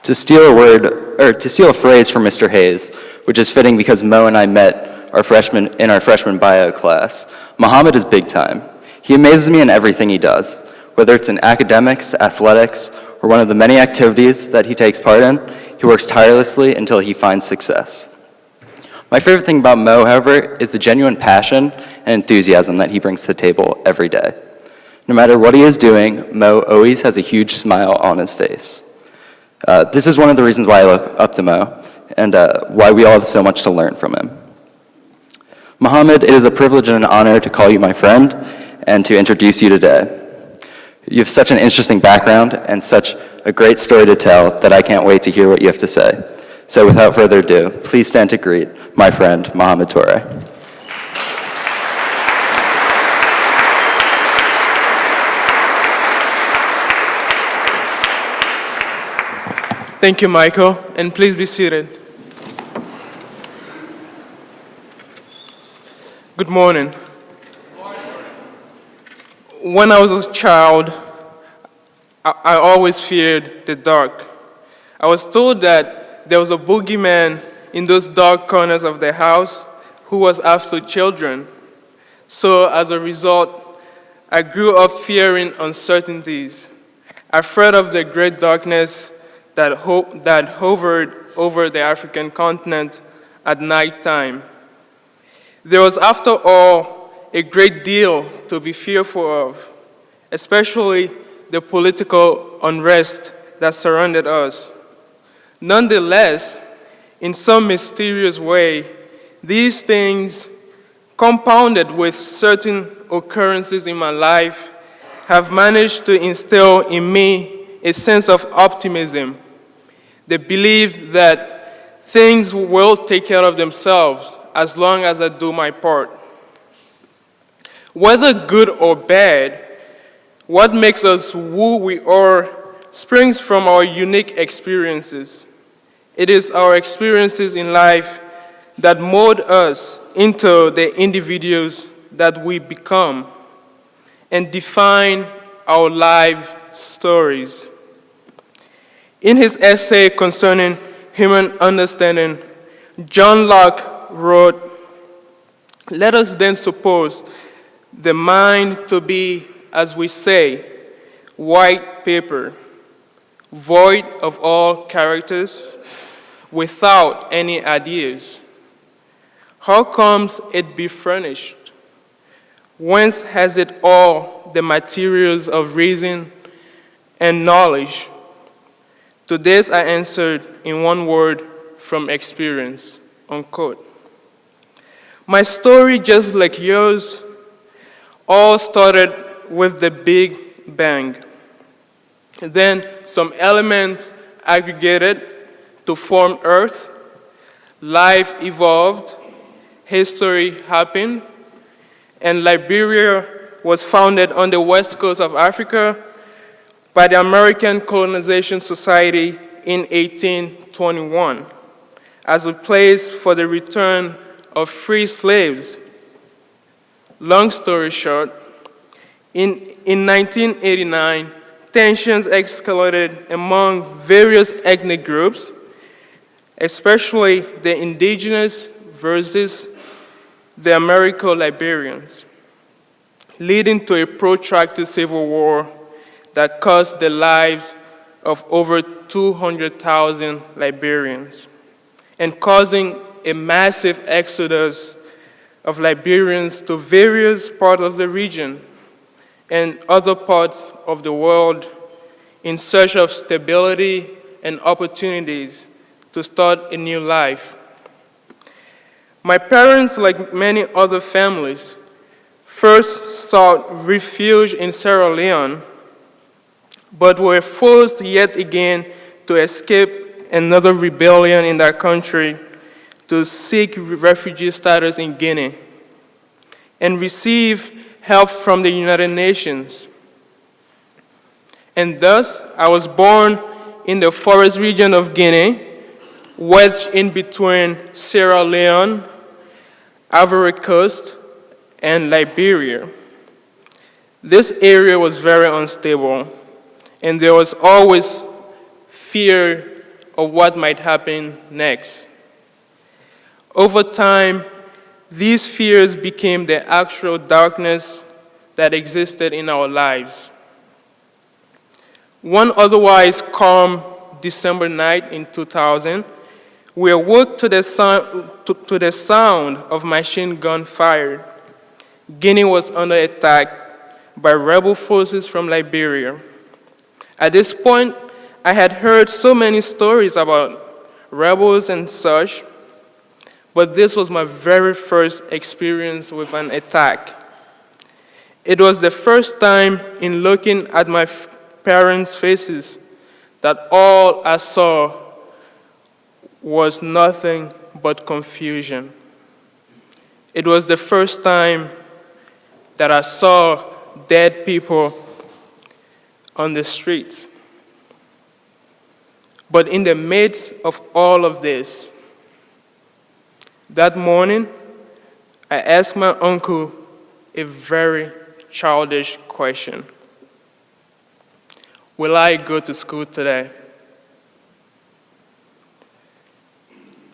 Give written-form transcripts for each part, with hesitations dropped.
To steal a phrase from Mr. Hayes, which is fitting because Mo and I met our freshman bio class, Mohammed is big time. He amazes me in everything he does, whether it's in academics, athletics, or one of the many activities that he takes part in. He works tirelessly until he finds success. My favorite thing about Mo, however, is the genuine passion and enthusiasm that he brings to the table every day. No matter what he is doing, Mo always has a huge smile on his face. This is one of the reasons why I look up to Mo, and why we all have so much to learn from him. Mohammed, it is a privilege and an honor to call you my friend and to introduce you today. You have such an interesting background and such a great story to tell that I can't wait to hear what you have to say. So without further ado, please stand to greet my friend, Mohammed Toure. Thank you, Michael, and please be seated. Good morning. When I was a child, I always feared the dark. I was told that there was a boogeyman in those dark corners of the house who was after children. So as a result, I grew up fearing uncertainties, afraid of the great darkness that hovered over the African continent at night time. There was, after all, a great deal to be fearful of, especially the political unrest that surrounded us. Nonetheless, in some mysterious way, these things, compounded with certain occurrences in my life, have managed to instill in me a sense of optimism, the belief that things will take care of themselves as long as I do my part. Whether good or bad, what makes us who we are springs from our unique experiences. It is our experiences in life that mold us into the individuals that we become and define our life stories. In his essay concerning human understanding, John Locke wrote, "Let us then suppose the mind to be, as we say, white paper, void of all characters, without any ideas. How comes it be furnished? Whence has it all the materials of reason and knowledge?" To this I answered in one word, from experience, unquote. My story, just like yours, all started with the Big Bang. Then some elements aggregated to form Earth, life evolved, history happened, and Liberia was founded on the west coast of Africa by the American Colonization Society in 1821 as a place for the return of free slaves. Long story short, in 1989, tensions escalated among various ethnic groups, especially the indigenous versus the Americo-Liberians, leading to a protracted civil war that cost the lives of over 200,000 Liberians and causing a massive exodus of Liberians to various parts of the region and other parts of the world in search of stability and opportunities to start a new life. My parents, like many other families, first sought refuge in Sierra Leone, but were forced yet again to escape another rebellion in that country to seek refugee status in Guinea and receive help from the United Nations. And thus, I was born in the forest region of Guinea, wedged in between Sierra Leone, Ivory Coast, and Liberia. This area was very unstable, and there was always fear of what might happen next. Over time, these fears became the actual darkness that existed in our lives. One otherwise calm December night in 2000, we awoke to the sound of machine gun fire. Guinea was under attack by rebel forces from Liberia. At this point, I had heard so many stories about rebels and such, but this was my very first experience with an attack. It was the first time in looking at my parents' faces that all I saw was nothing but confusion. It was the first time that I saw dead people on the streets. But in the midst of all of this, that morning, I asked my uncle a very childish question. Will I go to school today?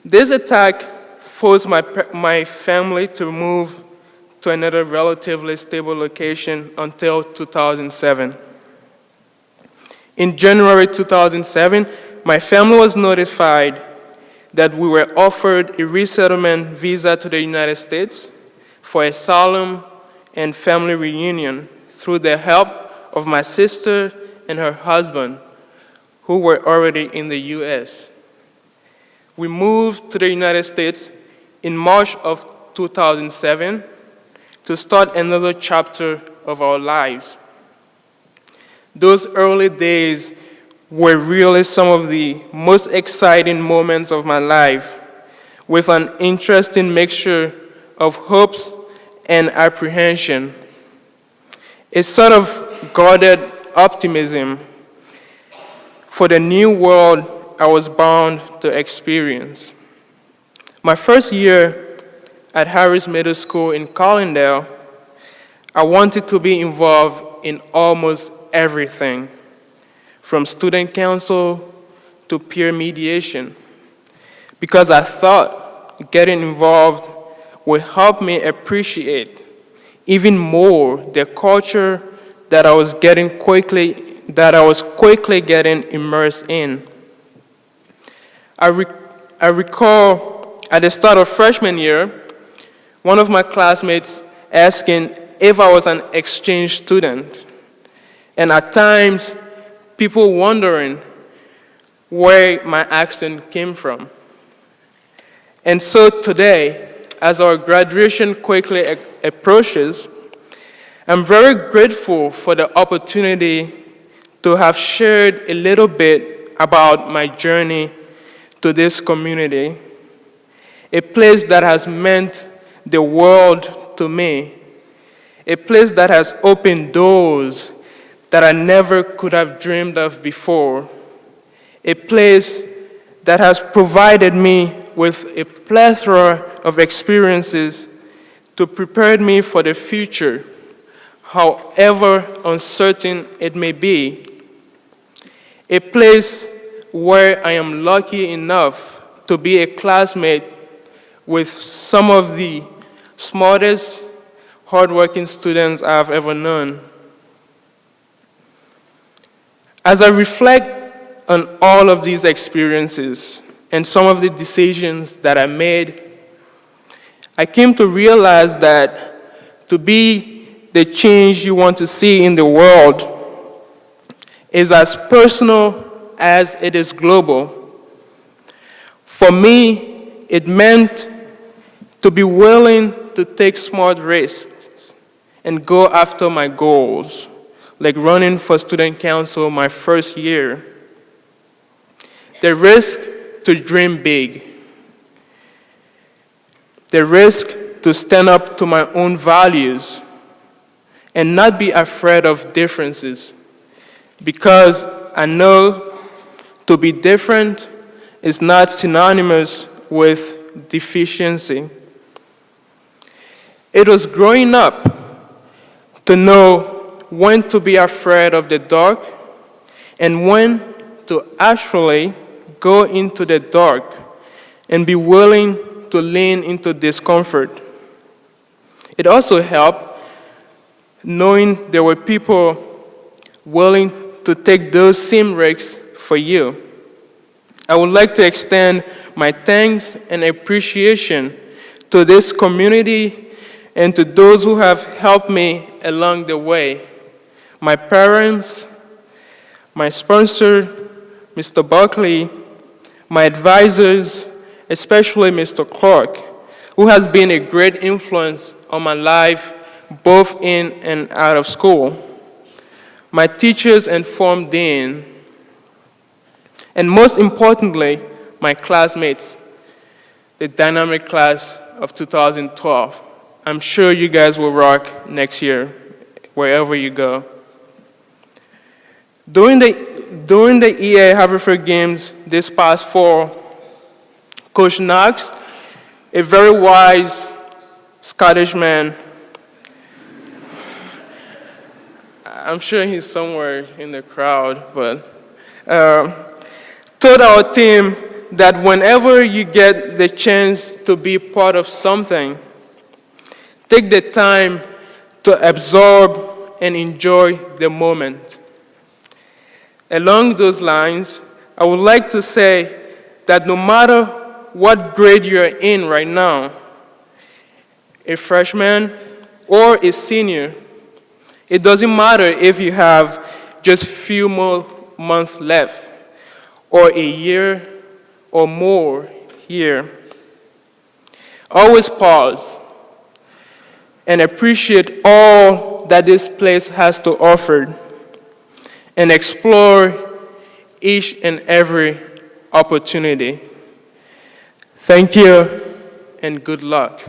This attack forced my family to move to another relatively stable location until 2007. In January 2007, my family was notified that we were offered a resettlement visa to the United States for asylum and family reunion through the help of my sister and her husband, who were already in the U.S. We moved to the United States in March of 2007 to start another chapter of our lives. Those early days were really some of the most exciting moments of my life, with an interesting mixture of hopes and apprehension, a sort of guarded optimism for the new world I was bound to experience. My first year at Harris Middle School in Collindale, I wanted to be involved in almost everything, from student council to peer mediation, because I thought getting involved would help me appreciate even more the culture that I was quickly getting immersed in. I recall at the start of freshman year, one of my classmates asking if I was an exchange student, and at times people wondering where my accent came from. And so today, as our graduation quickly approaches, I'm very grateful for the opportunity to have shared a little bit about my journey to this community, a place that has meant the world to me, a place that has opened doors that I never could have dreamed of before, a place that has provided me with a plethora of experiences to prepare me for the future, however uncertain it may be, a place where I am lucky enough to be a classmate with some of the smartest, hardworking students I've ever known. As I reflect on all of these experiences and some of the decisions that I made, I came to realize that to be the change you want to see in the world is as personal as it is global. For me, it meant to be willing to take smart risks and go after my goals, like running for student council my first year. The risk to dream big. The risk to stand up to my own values and not be afraid of differences, because I know to be different is not synonymous with deficiency. It was growing up to know when to be afraid of the dark and when to actually go into the dark and be willing to lean into discomfort. It also helped knowing there were people willing to take those same risks for you. I would like to extend my thanks and appreciation to this community and to those who have helped me along the way. My parents, my sponsor, Mr. Buckley, my advisors, especially Mr. Clark, who has been a great influence on my life both in and out of school, my teachers and form dean, and most importantly, my classmates, the dynamic class of 2012. I'm sure you guys will rock next year, wherever you go. During the EA Haverford Games this past fall, Coach Knox, a very wise Scottish man, I'm sure he's somewhere in the crowd, but told our team that whenever you get the chance to be part of something, take the time to absorb and enjoy the moment. Along those lines, I would like to say that no matter what grade you're in right now, a freshman or a senior, it doesn't matter if you have just few more months left or a year or more here. Always pause and appreciate all that this place has to offer and explore each and every opportunity. Thank you and good luck.